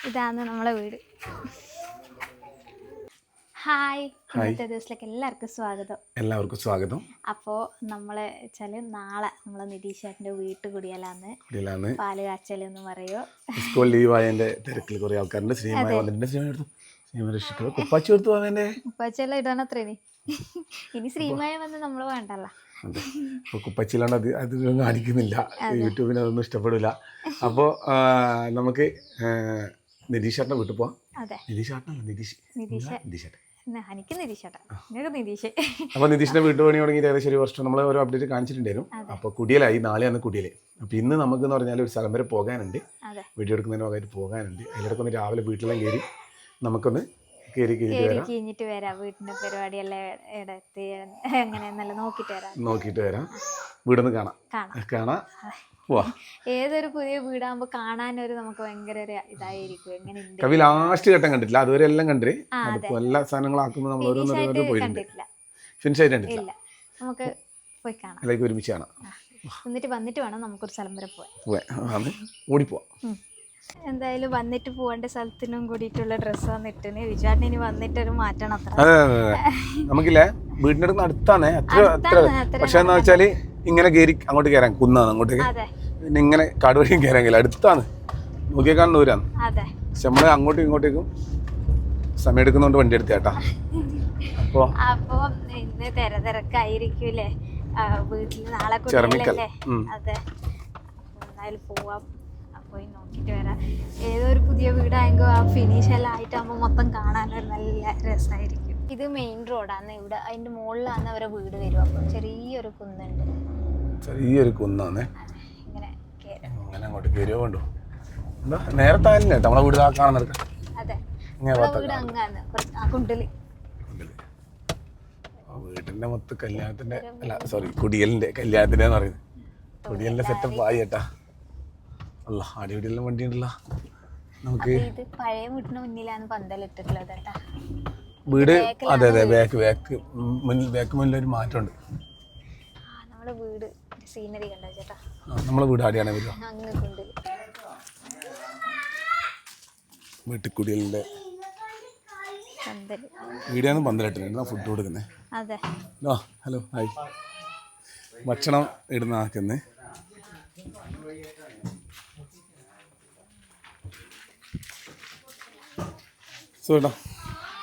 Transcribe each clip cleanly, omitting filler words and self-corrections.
ഇതാണ് നമ്മളെ വീട്. ഹായ്, ഇന്നത്തെ ദിവസത്തിലേക്ക് എല്ലാവർക്കും സ്വാഗതം. അപ്പോൾ നമ്മളെ വെച്ചാല് നാളെ നമ്മളെ നിതീഷ് ചേട്ടൻ്റെ വീട്ടിൽ കുടിയലാന്ന് പാല് കാച്ചൽ എന്ന് പറയോ. സ്കൂൾ ലീവായതിന്റെ തിരക്കിൽ കുറെ ആൾക്കാരുണ്ട്. ശ്രീമായ വന്നിട്ടുണ്ട്. ഉപ്പാച്ചെല്ലാം ഇടാനത്രേ ഇനി ശ്രീമായ വന്ന് നമ്മൾ വേണ്ടല്ലോ. കുപ്പച്ചിലാണ്ട് അതൊന്നും കാണിക്കുന്നില്ല, യൂട്യൂബിന് അതൊന്നും ഇഷ്ടപ്പെടില്ല. അപ്പോൾ നമുക്ക് നിതീഷ് ചേട്ടൻ്റെ വീട്ടിൽ പോവാം. അപ്പോൾ നിതീഷിന്റെ വീട്ടു പണി തുടങ്ങി ഏകദേശം ഒരു വർഷം നമ്മൾ ഓരോ അപ്ഡേറ്റ് കാണിച്ചിട്ടുണ്ടായിരുന്നു. അപ്പോൾ കുടിയലായി, നാളെയാണ് കുടിയല്. അപ്പോൾ ഇന്ന് നമുക്ക് എന്ന് പറഞ്ഞാൽ ഒരു സ്ഥലം വരെ പോകാനുണ്ട്, വീഡിയോ എടുക്കുന്നതിന് ഭാഗമായിട്ട് പോകാനുണ്ട്. അതിലിടയ്ക്ക് ഒന്ന് രാവിലെ വീട്ടിലെല്ലാം കയറി നമുക്കൊന്ന് കഴിഞ്ഞിട്ട് വരാം. വീട്ടിന്റെ പരിപാടിയെല്ലാം നോക്കിയിട്ട് വരാം. വീടൊന്ന് കാണാം. ഏതൊരു പുതിയ വീടാകുമ്പോ കാണാനൊരു നമുക്ക് ഭയങ്കര ഒരു ഇതായിരിക്കും. കവി ലാസ്റ്റ് ഘട്ടം കണ്ടിട്ടില്ല, അതുവരെ എല്ലാം കണ്ടിട്ട് എല്ലാ സാധനങ്ങളാക്കുമ്പോൾ നമ്മൾ ഓരോന്നോരോന്ന് പോയിട്ടുണ്ട്. ഫിനിഷ് ആയിട്ടില്ല, നമുക്ക് പോയി കാണാം. അല്ലെങ്കിൽ ഒരുമിച്ച് കാണാം. വന്നിട്ട് വേണം നമുക്കൊരു സ്ഥലം വരെ പോവാൻ. ഓടിപ്പോവാം. എന്തായാലും വന്നിട്ട് പോകേണ്ട സ്ഥലത്തിനും കൂടിയിട്ടുള്ള ഡ്രസ്സ് വന്നിട്ടിന്. വിചാരണ ഇനി വന്നിട്ടൊരു മാറ്റണം. അത്ര നമുക്കില്ലേ വീടിന്റെ അടുത്ത് അടുത്താണ് അത്ര. പക്ഷെ എന്താ വെച്ചാല് ഇങ്ങനെ കയറി അങ്ങോട്ട് കയറാൻ കുന്നാണ്, അങ്ങോട്ടേക്ക് പിന്നെ ഇങ്ങനെ കാട് വഴിയും കയറാൻ കഴിയില്ല. അടുത്താണ്, നോക്കിയാൽ കാണുന്ന ദൂരാണ്. പക്ഷെ നമ്മള് അങ്ങോട്ടും ഇങ്ങോട്ടേക്കും സമയം എടുക്കുന്നോണ്ട് വണ്ടി എടുത്തേട്ടാ. അപ്പൊ ഇന്ന് തിരക്കായിരിക്കൂലേ വീട്ടില്, നാളെ കുട്ടികളല്ലേ. അതെ, എന്തായാലും പോവാം, പോയി നോക്കിട്ട് വരാം. ഏതൊരു പുതിയ വീടായെങ്കിൽ ആ ഫിനിഷ് എല്ലാം ആയിട്ടാകുമ്പോൾ മൊത്തം കാണാനൊരു നല്ല രസമായിരിക്കും. ഇത് മെയിൻ റോഡാണ്. ഇവിടെ അതിന്റെ മുകളിലാണ് അവരെ വീട് വരും. അപ്പൊ ചെറിയൊരു കുന്നാണ്. ഇങ്ങനെ അങ്ങോട്ട് കയറിയോ വേണ്ടോ? നേരത്തെ നമ്മളെ വീട് കാണാൻ. അതെ, വീട് അങ്ങാണ് കുണ്ടില്. വീട്ടിന്റെ മൊത്തം കല്യാണത്തിന്റെ കുടിയലിന്റെ കല്യാണത്തിന്റെ പറയുന്നത്. കുടിയലിന്റെ സെറ്റപ്പ് ആയി ചേട്ടാ. അല്ല, അടിപൊളിയെല്ലാം വണ്ടി ഉണ്ടല്ലോ നമുക്ക്. പഴയ വീടിന് മുന്നിലാണ് പന്തലിട്ടിട്ടുള്ളത്. വീട് അതെ ബാക്ക് മുന്നിലൊരു മാറ്റമുണ്ട്. നമ്മളെ വീട് സീനറി കണ്ടോ ചേട്ടാ? നമ്മളെ വീട് ആടെയാണ് വരിക. വീട്ടിൽ കുടിയലിന്റെ വീടാണ് പന്തലിട്ടിട്ടുണ്ട്. ഫുഡ് കൊടുക്കുന്നത്. Hello, hi. ഭക്ഷണം ഇടുന്ന ആക്കുന്നേ.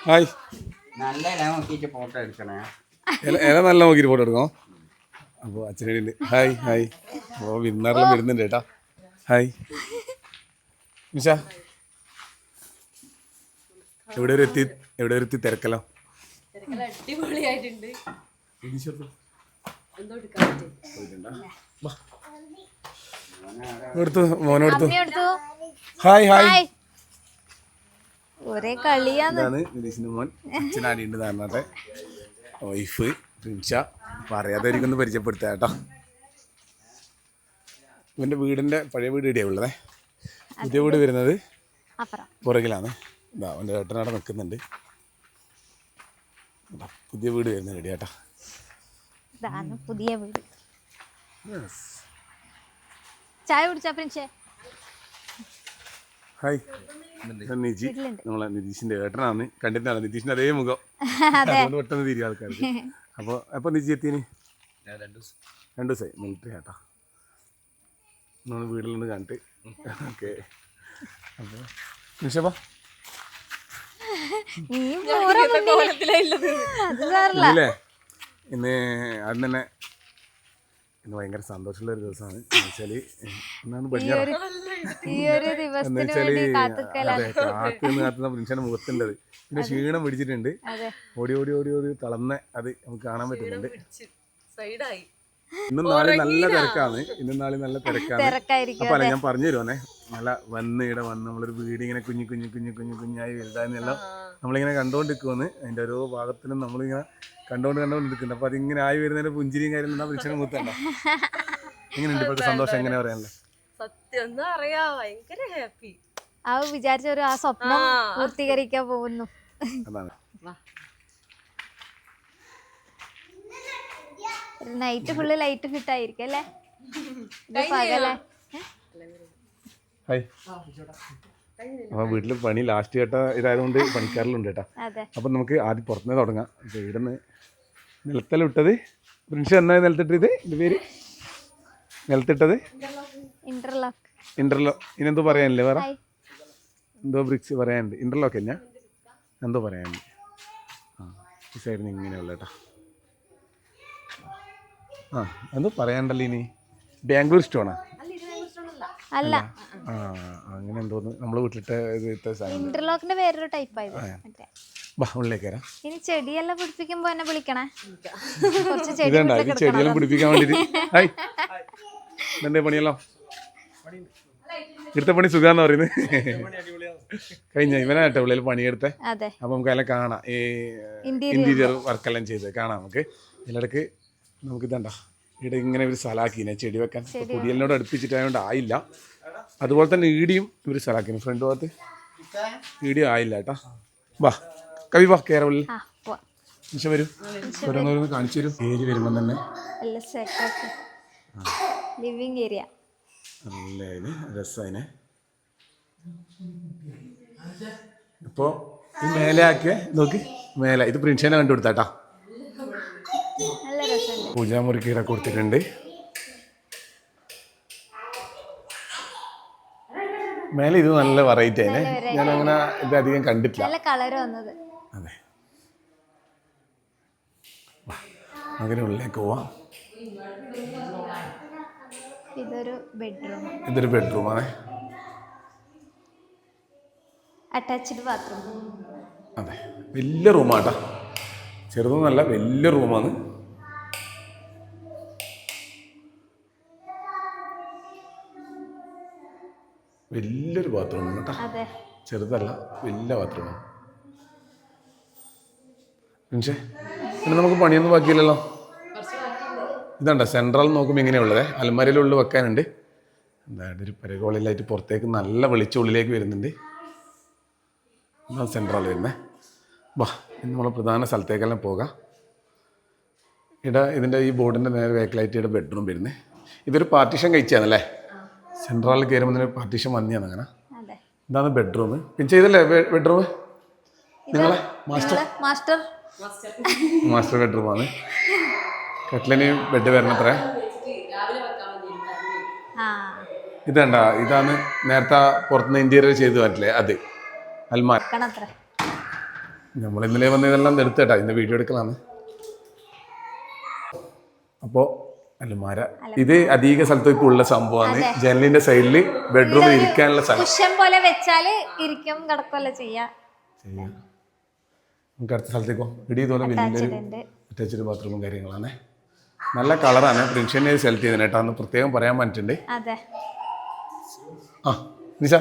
ഹായ്. ഇല നല്ല നോക്കിയിട്ട് ഫോട്ടോ എടുക്കണം. അപ്പോൾ അച്ഛനുണ്ട്. ഹായ്. അപ്പോൾ വിരുന്നാരെല്ലാം വരുന്നുണ്ട് ചേട്ടാ. ഹായ് നിഷ. എവിടെ ഒരു എത്തി തിരക്കല്ലോ. മോനെടുത്തു. ഹായ്. ഒരേ കളിയാണ്. നിതീഷിന്റെ മോൻ. അച്ഛനാടിയുണ്ട് താരണത്തെ വൈഫ് പ്രിൻഷ. പറയാതായിരിക്കും പരിചയപ്പെടുത്തുക കേട്ടോ. ഇവന്റെ വീടിന്റെ പഴയ വീട് ഇടിയാ ഉള്ളതേ. പുതിയ വീട് വരുന്നത് പുറകിലാണ്. അവന്റെ ഏട്ടനവിടെ നിൽക്കുന്നുണ്ട്. പുതിയ വീട് വരുന്നത് ഇടിയ കേട്ടോ. പുതിയ വീട്. ചായ കുടിച്ചാ പ്രിൻഷേ? ഹായ്. നിജി, നമ്മളെ നിതീഷിന്റെ ഏട്ടനാണ്. കണ്ടിട്ടാണ് നിതീഷിന്റെ അതേ മുഖം. പെട്ടെന്ന് തിരികെ ആൾക്കാർക്ക്. അപ്പോൾ നിജി എത്തിന് 2 ദിവസമായി. മിലിറ്ററി കേട്ടാ. നമ്മൾ വീട്ടിലുണ്ട് കണ്ടിട്ട്. ഓക്കെ. അപ്പോൾ നിഷപ്പ ഇല്ലേ? ഇന്ന് അത് തന്നെ ഇന്ന് ഭയങ്കര സന്തോഷമുള്ള ഒരു ദിവസമാണ്. എന്നുവെച്ചാല് കാത്തുന്ന പ്രിൻഷന്റെ മുഖത്തുണ്ടത്. പിന്നെ ക്ഷീണം പിടിച്ചിട്ടുണ്ട്. ഓടി തളർന്ന അത് നമുക്ക് കാണാൻ പറ്റുന്നുണ്ട്. ഇന്നും നാളെ നല്ല തിരക്കാണ്. അപ്പൊ അല്ല, ഞാൻ പറഞ്ഞു തരുവാണേ. നല്ല ഇവിടെ വന്ന് നമ്മളൊരു വീട് ഇങ്ങനെ കുഞ്ഞായി വലുതായെന്നെല്ലാം നമ്മളിങ്ങനെ കണ്ടോണ്ടിരിക്കുമെന്ന്. അതിന്റെ ഓരോ ഭാഗത്തിനും നമ്മളിങ്ങനെ കണ്ടോണ്ടിരിക്കുന്നുണ്ട്. അപ്പൊ അതിങ്ങനെ ആയി വരുന്നതിന്റെ പുഞ്ചിരിയും കാര്യം പ്രിൻഷന്റെ മുഖത്തുണ്ടോ? എങ്ങനെയുണ്ട് ഇപ്പോഴത്തെ സന്തോഷം? എങ്ങനെ പറയാനല്ലേ? സത്യം പറയാ, ഭയങ്കര ഹാപ്പി. വിചാരിച്ച ഒരു ആ സ്വപ്നം പൂർത്തീകരിക്കാൻ പോകുന്നു. അതാണ്. നൈറ്റ് ഫുള്ള് ലൈറ്റ് ഫിറ്റ് ആയിരിക്കും അല്ലേ? പകലേ അപ്പോൾ വീട്ടിൽ പണി ലാസ്റ്റ് കേട്ട ഇതായതുകൊണ്ട് പണിക്കാരിലുണ്ട് കേട്ടോ. അതെ. അപ്പം നമുക്ക് ആദ്യം പുറത്തുനിന്ന് തുടങ്ങാം. ഇപ്പോൾ ഇവിടെ നിന്ന് നിലത്തെല്ലാം ഇട്ടത് പ്രിൻസ് എന്നായി നിലത്തിട്ടത് ഇതിൻ്റെ പേര് നിലത്തിട്ടത് ഇന്റർലോക്ക്. ഇനെന്തോ പറയാനില്ലേ വേറെ എന്തോ ബ്രിക്സ് പറയാനുണ്ട്. ഇന്റർലോക്ക് തന്നെയാ എന്തോ പറയാനുണ്ട്. ഈ സൈഡിൽ ഇങ്ങനെയുള്ള കേട്ടോ. എന്തോ പറയാനുണ്ടല്ലോ ഇനി. ബാംഗ്ലൂർ സ്റ്റോണാ അല്ല അങ്ങനെ എന്തോന്ന് നമ്മളെ വീട്ടിലിട്ട് ഇന്റർലോക്കിന്റെ വേറൊരു ടൈപ്പ് ഉള്ളിലേക്ക് വരാം. ഇനി ചെടിയെല്ലാം പിടിപ്പിക്കുമ്പോ എന്നെ വിളിക്കണേ. ഇതേണ്ട ഈ ചെടിയെല്ലാം പിടിപ്പിക്കാൻ വേണ്ടിട്ട് എന്തേ പണിയല്ലോ ഇടുത്ത പണി സുഖാന്ന് പറയുന്നത്. കഴിഞ്ഞ ഇവനായിട്ട് ഉള്ളിൽ പണിയെടുത്തേ. അപ്പൊ നമുക്ക് അതിലെ കാണാം ഈ ഇന്റീരിയർ വർക്കെല്ലാം ചെയ്ത് കാണാം. നമുക്ക് ഇതിലിടക്ക് നമുക്ക് ഇതണ്ട ഇവിടെ ഇങ്ങനെ ഒരു സ്ഥലമാക്കിനെ ചെടി വെക്കാൻ. കുടിയലിനോട് അടുപ്പിച്ചിട്ടായതുകൊണ്ട് ആയില്ല. അതുപോലെ തന്നെ ഈടിയും ഇവർ സ്ഥലമാക്കിന് ഫ്രണ്ട് ഭാഗത്ത് ഈടിയും ആയില്ല കേട്ടാ. വാ കവി വാ കേരള നിമിഷം വരും ഓരോന്നോരോന്ന് കാണിച്ചു തരും. ഏരി വരുമ്പോൾ തന്നെ ലിവിങ് ഏരിയ നല്ല രസമായിനെ. ഇപ്പോൾ ഈ മേലെ ആക്കിയ നോക്ക് മേലെ ഇത് പ്രിൻഷനെ കണ്ടു കൊടുത്താട്ടാ. പൂജാമുറിക്ക് ഇവിടെ കൊടുത്തിട്ടുണ്ട്. മേലെ ഇത് നല്ല വെറൈറ്റി ആയിനെ. ഞാൻ അങ്ങനെ ഇത് അധികം കണ്ടിട്ടില്ല. അതെ അങ്ങനെ ഉള്ളിലേക്ക് പോവാം. ഇതൊരു ബെഡ്റൂമാണ്. Attached bathroom. അതെ വലിയ റൂമാട്ടാ. ചെറുതൊന്നല്ല വലിയ റൂമാണ്. വലിയൊരു ബാത്റൂം കേട്ടോ. ചെറുതല്ല വലിയ ബാത്റൂമാണ്. പിന്നെ നമുക്ക് പണിയൊന്നും ബാക്കിയില്ലല്ലോ. ഇതാണ്ട സെൻട്രൽ നോക്കുമ്പോൾ ഇങ്ങനെയുള്ളത് അലമാരയിലുള്ളിൽ വെക്കാനുണ്ട്. എന്തായാലും ഒരു പരകോളിലായിട്ട് പുറത്തേക്ക് നല്ല വെളിച്ചം ഉള്ളിലേക്ക് വരുന്നുണ്ട്. സെൻട്രൽ വരുന്നത്. വാ ഇന്ന് നമ്മൾ പ്രധാന സ്ഥലത്തേക്കെല്ലാം പോകാം. ഇതിൻ്റെ ഈ ബോർഡിൻ്റെ നേരെ വേക്കലായിട്ട് ഇവിടെ ബെഡ്റൂം വരുന്നത്. ഇതൊരു പാർട്ടീഷൻ കഴിച്ചാണല്ലേ. സെൻട്രലിൽ കയറുമ്പോൾ പാർട്ടീഷൻ വന്നിയാണ്. അങ്ങനെ ഇതാണ് ബെഡ്റൂം. പിന്നെ ചെയ്തല്ലേ ബെഡ്റൂം നിങ്ങളെ മാസ്റ്റർ ബെഡ്റൂമാണ്. കട്ടിലിന് ബെഡ് വരണത്ര. ഇതണ്ട ഇതാണ് നേരത്തെ പുറത്തുനിന്ന് ഇന്റീരിയർ ചെയ്ത് പറ്റില്ലേ അത് അൽമാര. നമ്മൾ ഇന്നലെ വന്ന് ഇതെല്ലാം എടുത്തേട്ടാ ഇന്ന് വീഡിയോ എടുക്കലാണ്. അപ്പോൾ അൽമാര ഇത് അധിക സ്ഥലത്തേക്ക് ഉള്ള സംഭവമാണ്. ജനലിന്റെ സൈഡിൽ ബെഡ്റൂമിൽ ഇരിക്കാനുള്ള സ്ഥലം പോലെ വെച്ചാൽ ഇരിക്കും കിടക്കല്ല ചെയ്യാം. നമുക്ക് അടുത്ത സ്ഥലത്തേക്കോ ഇടി ഇതുപോലെ വലിയൊരു അറ്റാച്ച്ഡ് ബാത്റൂമും കാര്യങ്ങളാണ്. നല്ല കളറാണ്. പ്രിൻഷനെ സെലക്ട് ചെയ്തത് കേട്ടോ. അന്ന് പ്രത്യേകം പറയാൻ പറ്റുന്നുണ്ട്. നിശ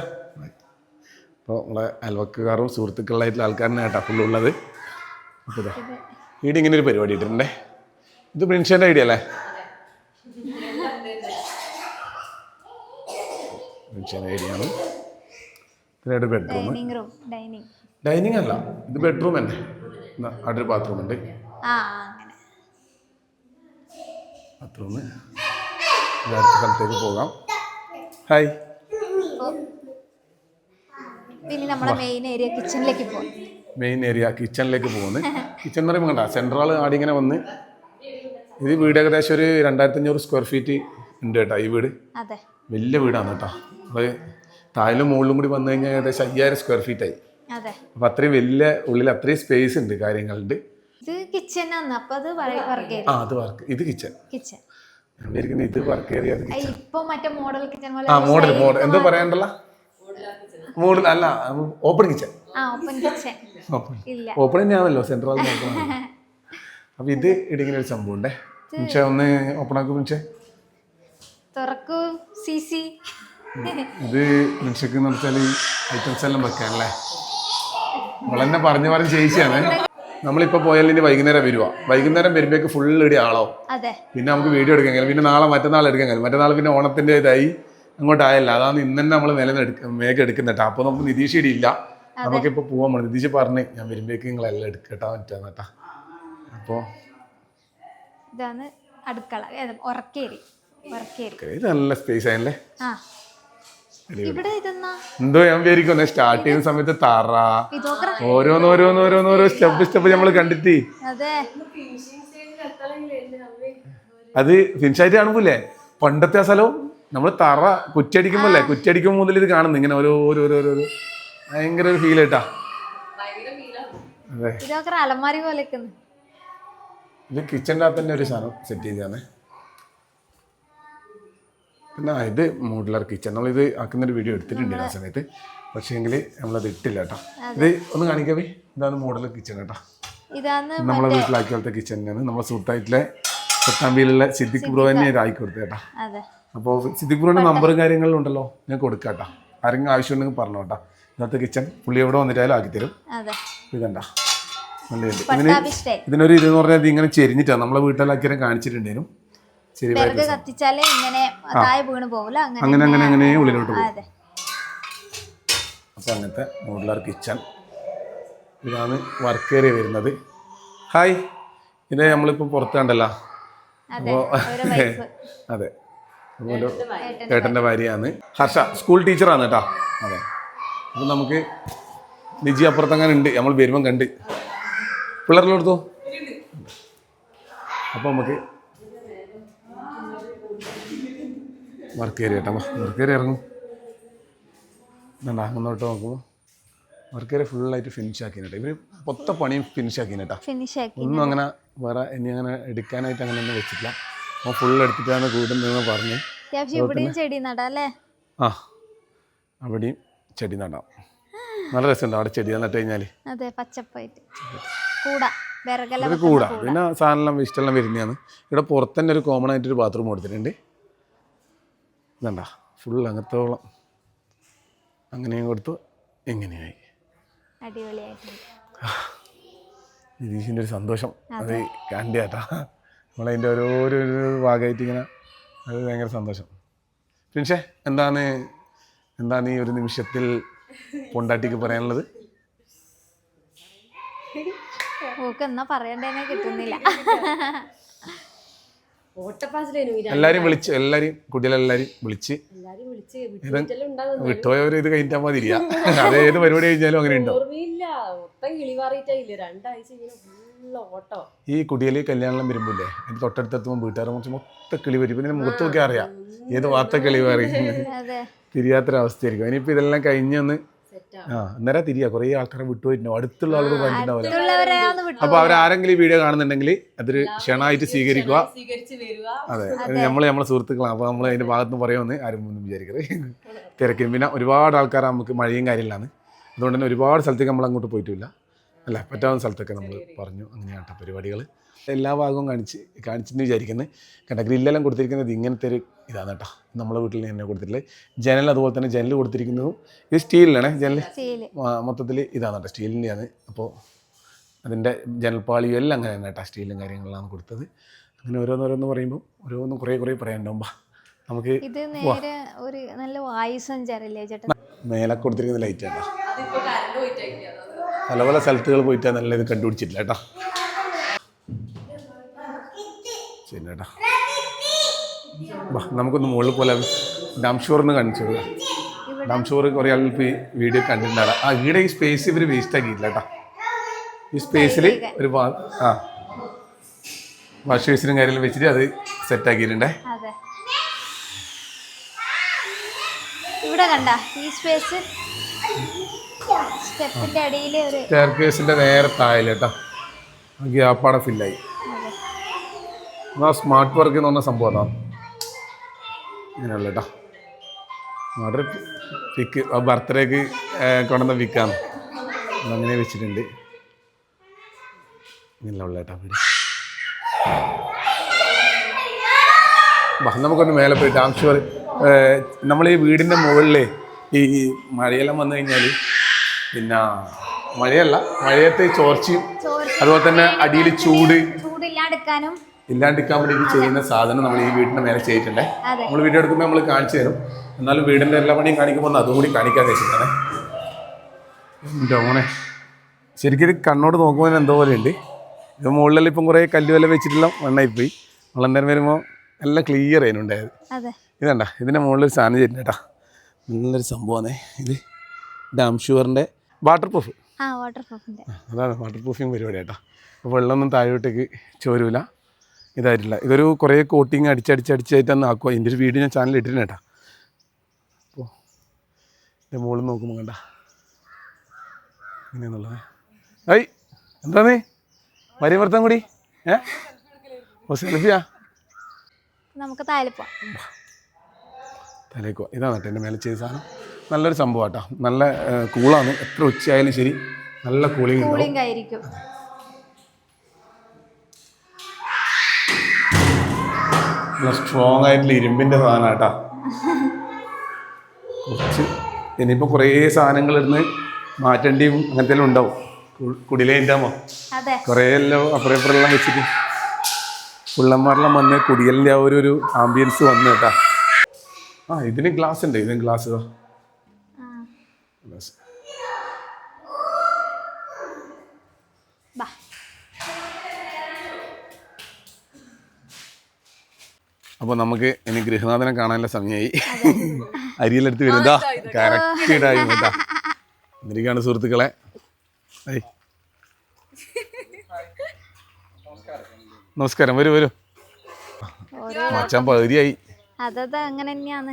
അപ്പോൾ നമ്മളെ അയൽവക്കാരും സുഹൃത്തുക്കളായിട്ടുള്ള ആൾക്കാരാണ് കേട്ടോ ഫുള്ളുള്ളത്. അപ്പോൾ ഇതാ ഇവിടെ ഇങ്ങനെ ഒരു പരിപാടി ഇട്ടിട്ടുണ്ടേ. ഇത് പ്രിൻഷൻ്റെ ഐഡിയ അല്ലേ? പ്രിൻഷൻ്റെ ഐഡിയ ആണ്. പിന്നെ ബെഡ്റൂം ഡൈനിങ് അല്ല ഇത് ബെഡ്റൂം തന്നെ. അവിടെ ഒരു ബാത്റൂം ഉണ്ട്. ബാത്റൂം അടുത്ത സ്ഥലത്തേക്ക് പോകാം. ഹായ്. പിന്നെ നമ്മുടെ മെയിൻ ഏരിയ കിച്ചണിലേക്ക് പോകും. കിച്ചണിലേക്ക് പോകുന്നു. കിച്ചൺ എന്ന് പറയുമ്പോൾ കണ്ട സെൻട്രൽ ആടി ഇങ്ങനെ വന്ന് ഇത് വീട് ഏകദേശം ഒരു 2500 സ്ക്വയർ ഫീറ്റ് ഉണ്ട് കേട്ടോ. ഈ വീട് വലിയ വീടാണ് കേട്ടോ. അത് താഴിലും മുകളിലും കൂടി വന്നു കഴിഞ്ഞാൽ ഏകദേശം 5000 സ്ക്വയർ ഫീറ്റ് ആയി. അപ്പം അത്രയും വലിയ ഉള്ളിൽ അത്രയും സ്പേസ് ഉണ്ട്, കാര്യങ്ങളുണ്ട്. ഇത് കിച്ചൺ ഇത് കിച്ചൺ ഇത് വർക്ക് ഏരിയ. മോഡൽ എന്തോ പറയാണ്ടല്ലോ. മോഡൽ അല്ല ഓപ്പൺ കിച്ചൺ. ഓപ്പൺ തന്നെയാണല്ലോ സെൻട്രൽ. അപ്പൊ ഇത് ഇടിങ്ങനെ ഒരു സംഭവം ഉണ്ടേ. ഒന്ന് ഓപ്പൺ ആക്കും. ഇത് മനുഷ്യക്ക് എന്ന് വെച്ചാൽ ഐറ്റംസ് എല്ലാം വെക്കാനല്ലേ. നമ്മളെന്നെ പറഞ്ഞ് ചെയ്യിച്ചാണ്. നമ്മളിപ്പോൾ പോയാൽ ഇനി വൈകുന്നേരം വരുവാ. വൈകുന്നേരം വരുമ്പോഴേക്ക് ഫുൾ ഇടി ആളോ. പിന്നെ നമുക്ക് വീഡിയോ എടുക്കാൻ കഴിയും. പിന്നെ നാളെ മറ്റന്നാൾ എടുക്കാൻ കഴിയും. മറ്റന്നാൾ പിന്നെ ഓണത്തിൻ്റെ ഇതായി അങ്ങോട്ടായല്ല. അതാണ് ഇന്ന് തന്നെ നമ്മൾ മേഘ എടുക്കുന്നുണ്ട്. അപ്പോൾ നമുക്ക് നിതീഷ് ഇടിയില്ല. നമുക്കിപ്പോൾ പോകാൻ വേണം. നിതീഷ് പറഞ്ഞ് ഞാൻ വരുമ്പോഴേക്ക് നിങ്ങളെല്ലാം എടുക്കട്ടാ പറ്റാന്ന് കേട്ടാ. അപ്പോൾ ഇതാണ് അടുക്കള. ഇത് നല്ല സ്പേസ് ആയല്ലേ. ഇവിടെ ഇതെന്നാ എന്തോ ഞാൻ വിചാരിക്കുന്നേ സ്റ്റാർട്ട് ചെയ്യുന്ന സമയത്ത് തറ ഇതൊക്കെ ഓരോന്നോരോന്നോരോന്നോരോ സ്റ്റെപ്പ് നമ്മൾ കണ്ടിട്ട് അതെ അത് ഫിനിഷായിട്ട് കാണുമ്പോല്ലേ പണ്ടത്തെ ആ സ്ഥലവും നമ്മൾ തറ കുറ്റിയടിക്കുമ്പോൾ മുതൽ ഇത് കാണുന്നു ഇങ്ങനെ ഓരോ ഭയങ്കര ഒരു ഫീൽ കേട്ടാ. അതെ ഇതൊക്കെ അലമാരി പോലെ ഇത് കിച്ചൻ്റെ അകത്ത് തന്നെ ഒരു സാധനം സെറ്റ് ചെയ്തതാണ്. പിന്നെ ഇത് മോഡുലർ കിച്ചൺ നമ്മളിത് ആക്കുന്നൊരു വീഡിയോ എടുത്തിട്ടുണ്ട് ആ സമയത്ത്, പക്ഷേ എങ്കിൽ നമ്മളത് ഇട്ടില്ല കേട്ടോ. ഇത് ഒന്ന് കാണിക്കാവേ, ഇതാണ് മോഡുലർ കിച്ചൺ കേട്ടോ. നമ്മളെ വീട്ടിലാക്കിയ പോലത്തെ കിച്ചൺ തന്നെയാണ്. നമ്മളെ സുഹൃത്തായിട്ടുള്ള പട്ടാമ്പിയിലുള്ള സിദ്ദിഖ് ബ്രോ തന്നെ ഇത് ആക്കി കൊടുത്തു കേട്ടോ. അപ്പോൾ സിദ്ദിഖ് ബ്രോയുടെ നമ്പറും കാര്യങ്ങളും ഉണ്ടല്ലോ, ഞാൻ കൊടുക്കാം കേട്ടോ. ആരെങ്കിലും ആവശ്യമുണ്ടെങ്കിൽ പറഞ്ഞു കേട്ടോ. ഇന്നത്തെ കിച്ചൺ പുള്ളി എവിടെ വന്നിട്ടായാലും ആക്കിത്തരും. ഇതണ്ട ഇതിനൊരു ഇതെന്ന് പറഞ്ഞാൽ ഇത് ഇങ്ങനെ ചെരിഞ്ഞിട്ടാണ് നമ്മളെ വീട്ടിലാക്കിയാലും കാണിച്ചിട്ടുണ്ടേനും. അങ്ങനെ ഉള്ളിലോട്ട് പോകും. അപ്പോൾ അങ്ങനത്തെ മോഡുലാർ കിച്ചൺ. ഇതാണ് വർക്ക് ഏരിയ വരുന്നത്. ഹായ്, ഇത് നമ്മളിപ്പോൾ പുറത്ത് കണ്ടല്ലോ. അപ്പോൾ അതെ, അതുപോലെ ഏട്ടൻ്റെ ഭാര്യയാണ് ഹർഷ, സ്കൂൾ ടീച്ചറാണ് കേട്ടോ. അതെ, അപ്പം നമുക്ക് നിജി അപ്പുറത്തങ്ങനെ ഉണ്ട്, നമ്മൾ വരുമ്പം കണ്ട് പിള്ളേരിലെടുത്തോ. അപ്പോൾ നമുക്ക് വർക്ക് ഏരിയ കേട്ടോ. വർക്ക് ഏരിയ ഇറങ്ങും മുന്നോട്ട് നോക്കുമ്പോൾ വർക്ക് ഏരിയ ഫുള്ളായിട്ട് ഫിനിഷ് ആക്കിയിട്ട് ഇവർ മൊത്ത പണിയും ഫിനിഷ് ആക്കിട്ടാ. ഒന്നും അങ്ങനെ വേറെ ഇനി അങ്ങനെ എടുക്കാനായിട്ട് അങ്ങനെ ഒന്നും വെച്ചിട്ടില്ല. അപ്പോൾ ഫുൾ എടുത്തിട്ടാണ് കൂടുന്നതെന്ന് പറഞ്ഞ്. ആ, അവിടെയും ചെടി നടാം. നല്ല രസമുണ്ട് അവിടെ ചെടി നട്ട് കഴിഞ്ഞാൽ. കൂടാ പിന്നെ സാധനം ഇഷ്ടമെല്ലാം വരുന്നതാണ്. ഇവിടെ പുറത്ത് തന്നെ ഒരു കോമൺ ആയിട്ടൊരു ബാത്റൂം കൊടുത്തിട്ടുണ്ട്. ഇതണ്ട ഫുൾ അങ്ങത്തോളം അങ്ങനെയും കൊടുത്തു, എങ്ങനെയായി നിതീഷിൻ്റെ ഒരു സന്തോഷം അത് കണ്ടിയാട്ടാ. നമ്മളതിൻ്റെ ഓരോരോ ഭാഗമായിട്ട് ഇങ്ങനെ അത് ഭയങ്കര സന്തോഷം. പിന്നെ എന്താണ് ഈ ഒരു നിമിഷത്തിൽ പൊണ്ടാട്ടിക്ക് പറയാനുള്ളത്? എല്ലാരും കുട്ടികളെല്ലാരും വിളിച്ച് വിട്ടുപോയവര് ഇത് കഴിഞ്ഞാൽ മതിരില്ല. അത് ഏത് പരിപാടി കഴിഞ്ഞാലും അങ്ങനെ ഉണ്ടോ? ഈ കുടിയിൽ കല്യാണം വരുമ്പോല്ലേ ഇത് തൊട്ടടുത്തെത്തുമ്പോൾ വീട്ടുകാരെ കുറച്ച് മൊത്തം കിളി വരും. പിന്നെ മുഖത്ത് നോക്കി അറിയാം ഏത് വാർത്ത കിളി പറയുന്നത്, തിരിയാത്തൊരവസ്ഥയായിരിക്കും. ഇനിയിപ്പോൾ ഇതെല്ലാം കഴിഞ്ഞൊന്ന് അന്നേരം തിരിയാ. കുറേ ആൾക്കാരെ വിട്ടുപോയിട്ടുണ്ടാവും, അടുത്തുള്ള ആളുകൾ പറഞ്ഞിട്ടുണ്ടാവില്ല. അപ്പോൾ അവരാരെങ്കിലും ഈ വീഡിയോ കാണുന്നുണ്ടെങ്കിൽ അതൊരു ക്ഷണമായിട്ട് സ്വീകരിക്കുക. അതെ, നമ്മളെ സുഹൃത്തുക്കളാണ്. അപ്പോൾ നമ്മൾ അതിൻ്റെ ഭാഗത്തുനിന്ന് പറയുമെന്ന് ആരും ഒന്നും വിചാരിക്കരുത്, തിരക്കും. പിന്നെ ഒരുപാട് ആൾക്കാർ നമുക്ക് മഴയും കാര്യമില്ലാണ്, അതുകൊണ്ട് തന്നെ ഒരുപാട് സ്ഥലത്തേക്ക് നമ്മൾ അങ്ങോട്ട് പോയിട്ടില്ല. അല്ല, പറ്റാവുന്ന സ്ഥലത്തൊക്കെ നമ്മൾ പറഞ്ഞു. അങ്ങനെയാട്ടോ പരിപാടികൾ. എല്ലാ ഭാഗവും കാണിച്ചെന്ന് വിചാരിക്കുന്നത്. കണ്ട ഗ്രില്ലെല്ലാം കൊടുത്തിരിക്കുന്നത് ഇങ്ങനത്തെ ഒരു ഇതാണ് കേട്ടോ. നമ്മളെ വീട്ടിൽ തന്നെ കൊടുത്തിട്ടുള്ളത്. ജനൽ അതുപോലെ തന്നെ ജനൽ കൊടുത്തിരിക്കുന്നതും ഇത് സ്റ്റീലിലാണ്. ജനൽ മൊത്തത്തിൽ ഇതാണ് കേട്ടോ, സ്റ്റീലിൻ്റെയാണ്. അപ്പോൾ അതിൻ്റെ ജനൽപ്പാളിയും എല്ലാം അങ്ങനെ തന്നെ കേട്ടോ, സ്റ്റീലും കാര്യങ്ങളിലാണ് കൊടുത്തത്. അങ്ങനെ ഓരോന്നോരോന്ന് പറയുമ്പോൾ ഓരോന്നും കുറേ പറയാനുണ്ടാവുമ്പോൾ നമുക്ക് മേലെ കൊടുത്തിരിക്കുന്ന ലൈറ്റ് കേട്ടോ. പല പല സ്ഥലത്തുകൾ പോയിട്ടാണ് നല്ല ഇത് കണ്ടുപിടിച്ചിട്ടില്ല കേട്ടോ. ശരി കേട്ടോ, നമുക്കൊന്ന് മുകളിൽ പോലെ ഡാം ഷോറിന്ന് കാണിച്ചു. ഡാം ഷോർ കുറേ ആൾക്ക് വീഡിയോ കണ്ടിട്ടുണ്ടാകാം. ഇവിടെ ഈ സ്പേസ് ഇവർ വേസ്റ്റ് ആക്കിയിട്ടില്ല കേട്ടോ. ഈ സ്പേസിൽ ഒരു വാഷ് ബേസിനും കാര്യമെല്ലാം വെച്ചിട്ട് അത് സെറ്റ് ആക്കിയിട്ടുണ്ടേ. സ്റ്റെയർകേസിന്റെ നേരെ താഴെ കേട്ടോ, ഗ്യാപ്പാടെ ഫില്ലായി. സ്മാർട്ട് വർക്ക് എന്ന് പറഞ്ഞ സംഭവം അതാണ് ഇങ്ങനെയുള്ള കേട്ടോ. അവിടെ പിക്ക് ബർത്ത്ഡേക്ക് കൊണ്ടുവന്ന പിക്കാണ്, അങ്ങനെ വെച്ചിട്ടുണ്ട്. ഇങ്ങനെയുള്ള കേട്ടോ വീട്. നമുക്കൊന്ന് മേലെ പോയിട്ട് ഡാം ഷോർ. നമ്മൾ ഈ വീടിൻ്റെ മുകളിൽ ഈ മഴയെല്ലാം വന്നു കഴിഞ്ഞാൽ പിന്നെ മഴയല്ല, മഴയത്തെ ചോർച്ചയും അതുപോലെ തന്നെ അടിയിൽ ഇല്ലാണ്ടിരിക്കാൻ വേണ്ടി ചെയ്യുന്ന സാധനം നമ്മൾ ഈ വീടിൻ്റെ മേലെ ചെയ്തിട്ടുണ്ടേ. നമ്മൾ വീഡിയോ എടുക്കുമ്പോൾ നമ്മൾ കാണിച്ചു തരും. എന്നാലും വീടിൻ്റെ എല്ലാ പണിയും കാണിക്കുമ്പോൾ അതും കൂടി കാണിക്കാൻ വെച്ചിട്ടാണ്. എൻ്റെ മോനെ ശരിക്കും ഇത് കണ്ണോട് നോക്കുമ്പോൾ എന്തോ പോലെ ഉണ്ട്. ഇത് മുകളിലെല്ലാം ഇപ്പം കുറേ കല്ലുവെല്ലാം വെച്ചിട്ടുള്ള മണ്ണായിപ്പോയി. വെള്ളം തന്നെ വരുമ്പോൾ എല്ലാം ക്ലിയർ ആയിരുന്നുണ്ടായത്. ഇതണ്ട ഇതിൻ്റെ മുകളിൽ ഒരു സാധനം ചെയ്തിട്ടുണ്ട് കേട്ടോ. നല്ലൊരു സംഭവമാണേ ഇത്. ഡാം ഷുവറിൻ്റെ വാട്ടർ പ്രൂഫ്. വാട്ടർ പ്രൂഫിൻ്റെ അതാണ് വാട്ടർ പ്രൂഫിങ് പരിപാടി കേട്ടോ. അപ്പോൾ വെള്ളമൊന്നും താഴോട്ടേക്ക് ചോരൂല, ഇതായിട്ടില്ല. ഇതൊരു കുറേ കോട്ടിങ് അടിച്ചായിട്ടൊന്ന് ആക്കുക. ഇതിൻ്റെ ഒരു വീഡിയോ ഞാൻ ചാനലിൽ ഇട്ടിരുന്നു കേട്ടോ. അപ്പോൾ എൻ്റെ മുകളിൽ നോക്കുമ്പോൾ കണ്ട ഇങ്ങനെയെന്നുള്ളത്. ഐ എന്താന്നേ മരിയ ഭർത്താൻ കൂടി സെൽഫിയാ? നമുക്ക് താലിപ്പോ തലേക്കോ. ഇതാണ് കേട്ടോ എൻ്റെ മേലെ ചെയ്ത സാധനം. നല്ലൊരു സംഭവം കേട്ടോ. നല്ല കൂളാണ്. എത്ര ഉച്ചയായാലും ശരി നല്ല കൂളിംഗ് ഉണ്ടാവും. ആയിരിക്കും. നല്ല സ്ട്രോങ് ആയിട്ടുള്ള ഇരുമ്പിൻ്റെ സാധനം കേട്ടോ. കുറച്ച് ഇനിയിപ്പോൾ കുറേ സാധനങ്ങൾ ഇരുന്ന് മാറ്റേണ്ടിയും അങ്ങനത്തെ ഉണ്ടാവും. കുടിലേൻ്റാമോ കുറേ എല്ലാം അപ്പുറം വെച്ചിട്ട് പുള്ളന്മാരെല്ലാം വന്ന് കുടിയലിൻ്റെ ആ ഒരു ആംബിയൻസ് വന്നു കേട്ടാ. ഇതിന് ഗ്ലാസ് ഉണ്ട്. ഇതിന് ഗ്ലാസ് അപ്പോൾ നമുക്ക് ഇനി ഗൃഹനാഥനെ കാണാനുള്ള സമയമായി. അരിയിലെടുത്ത് വരുന്നതാ കറക്റ്റായി കേട്ടാ. എന്നിരിക്കാണ് സുഹൃത്തുക്കളെ. നമസ്കാരം. വരൂ വരൂ. മച്ചാൻ പകുതിയായി. അങ്ങനെ തന്നെയാണ്.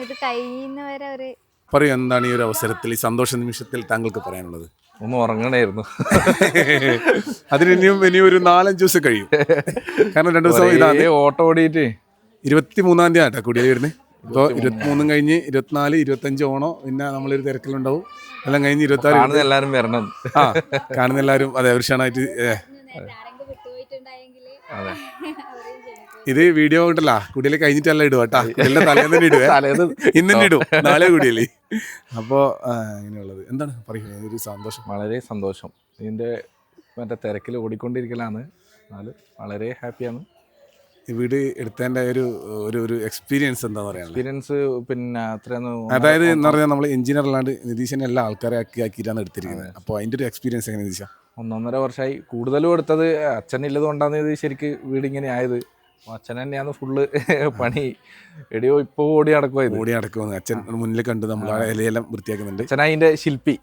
ഇത് കഴിയുന്നവരെ ഒരു പറയൂ, എന്താണ് ഈ ഒരു അവസരത്തിൽ ഈ സന്തോഷ നിമിഷത്തിൽ താങ്കൾക്ക് പറയാനുള്ളത്? ഒന്ന് ഉറങ്ങണായിരുന്നു. അതിന് ഇനി ഒരു 4-5 ദിവസം കഴിയും. കാരണം 2 ദിവസം ഇതാണ് ഓട്ടോ ഓടിയിട്ട് 23-ാം തീയതി ആട്ടോ കുടിയേറി വരുന്നത്. ഇപ്പോൾ 23 കഴിഞ്ഞ് 24, 25 ഓണോ, പിന്നെ നമ്മളൊരു തിരക്കിലുണ്ടാവും. എല്ലാം കഴിഞ്ഞ് 26 എല്ലാവരും വരണം. കാണുന്ന എല്ലാവരും അതെ ഒരു ക്ഷണമായിട്ട്. ഇത് വീഡിയോ കിട്ടല്ല, കുടിയിൽ കഴിഞ്ഞിട്ടല്ല ഇടുക കേട്ടാ. എല്ലാം തലേന്ന് തന്നെ ഇടുവേ. ഇന്ന് തന്നെ ഇടും, നാളെ കുടിയല്ലേ. അപ്പോൾ ഇങ്ങനെയുള്ളത് എന്താണ് പറയുന്നത്? ഒരു സന്തോഷം, വളരെ സന്തോഷം. ഇതിൻ്റെ മറ്റേ തിരക്കിൽ ഓടിക്കൊണ്ടിരിക്കലാണ്. എന്നാലും വളരെ ഹാപ്പിയാണ്. ഈ വീട് എടുത്തതിൻ്റെ ഒരു എക്സ്പീരിയൻസ് എന്താ പറയുക? എക്സ്പീരിയൻസ് പിന്നെ അത്രയൊന്നും, അതായത് എന്ന് പറഞ്ഞാൽ നമ്മൾ എഞ്ചിനീയർ അല്ലാണ്ട് നിതീശനെ എല്ലാ ആൾക്കാരെ ആക്കിയിട്ടാണ് എടുത്തിരിക്കുന്നത്. അപ്പോൾ അതിൻ്റെ ഒരു എക്സ്പീരിയൻസ് എങ്ങനെ നിതീശ? 1.5 വർഷമായി. കൂടുതലും എടുത്തത് അച്ഛനില്ലത് കൊണ്ടാണ് ഇത് ശരിക്ക് വീടിങ്ങനെ ആയത്. അച്ഛൻ തന്നെയാണ് ഫുള്ള് പണി. എടിയോ ഇപ്പോൾ ഓടി നടക്കുമെന്ന് അച്ഛൻ മുന്നിൽ കണ്ട് നമ്മൾ ആ ഇലയെല്ലാം വൃത്തിയാക്കുന്നുണ്ട്. അച്ഛൻ അതിൻ്റെ ശില്പി.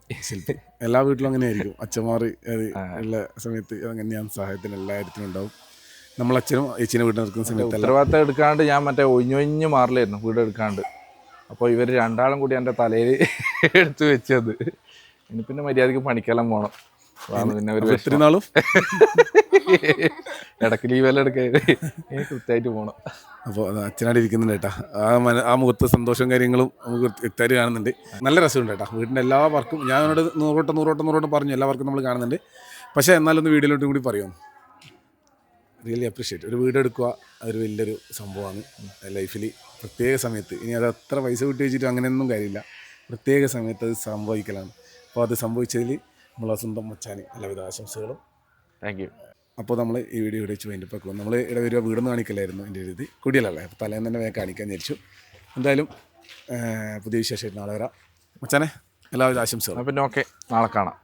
എല്ലാ വീട്ടിലും അങ്ങനെ ആയിരിക്കും. അച്ഛന്മാർ അത് ഉള്ള സമയത്ത് അങ്ങനെയാണ് സഹായത്തിന് എല്ലായിടത്തിനും ഉണ്ടാവും. നമ്മളച്ഛനും ചേച്ചീനെ വീട്ടിൽ നിൽക്കുന്ന സമയത്ത് ഉത്തരവാദിത്തം എടുക്കാണ്ട് ഞാൻ മറ്റേ ഒഴിഞ്ഞൊഴിഞ്ഞ് മാറില്ലായിരുന്നു വീട് എടുക്കാണ്ട്. അപ്പോൾ ഇവർ രണ്ടാളും കൂടി എൻ്റെ തലയിൽ എടുത്ത് വെച്ചത്. ഇനി പിന്നെ മര്യാദയ്ക്ക് പണിക്കെല്ലാം പോകണം. പിന്നെ ഒരു നാളും ഇടയ്ക്ക് ലീവെല്ലാം എടുക്കാൻ കൃത്യമായിട്ട് പോകണം. അപ്പോൾ അച്ഛനായിട്ട് ഇരിക്കുന്നുണ്ട് കേട്ടാ. ആ മുഖത്ത് സന്തോഷവും കാര്യങ്ങളും നമുക്ക് വ്യക്തമായിട്ട് കാണുന്നുണ്ട്. നല്ല രസമുണ്ട് കേട്ടോ. വീടിൻ്റെ എല്ലാ വർക്കും ഞാൻ അവനോട് 100 വട്ടം പറഞ്ഞു. എല്ലാ വർക്കും നമ്മൾ കാണുന്നുണ്ട്. പക്ഷേ എന്നാലൊന്ന് വീഡിയോയിലോട്ടും കൂടി പറയുമോ? Really appreciate. ഒരു വീട് എടുക്കുക അതൊരു വലിയൊരു സംഭവമാണ് ലൈഫിൽ. പ്രത്യേക സമയത്ത് ഇനി അത് എത്ര പൈസ വിട്ട് വെച്ചിട്ട് അങ്ങനെയൊന്നും കാര്യമില്ല. പ്രത്യേക സമയത്ത് അത് സംഭവിക്കലാണ്. അപ്പോൾ അത് സംഭവിച്ചതിൽ നമ്മളെ സ്വന്തം മച്ചാന് എല്ലാവിധ ആശംസകളും. Thank you. അപ്പോൾ നമ്മൾ ഈ വീഡിയോ ഇവിടെ വെച്ച് വേണ്ടി വെക്കും. നമ്മൾ ഇവിടെ വരിക വീടൊന്നും കാണിക്കലായിരുന്നു എൻ്റെ ഒരു ഇത്. കുടിയലല്ലേ, അപ്പോൾ തലേന്ന് തന്നെ വേഗം കാണിക്കാൻ വിചാരിച്ചു. എന്തായാലും പുതിയ വിശേഷമായിട്ട് നാളെ വരാം. മച്ചാനെ എല്ലാവിധ ആശംസകളും. പിന്നെ ഓക്കെ, നാളെ കാണാം.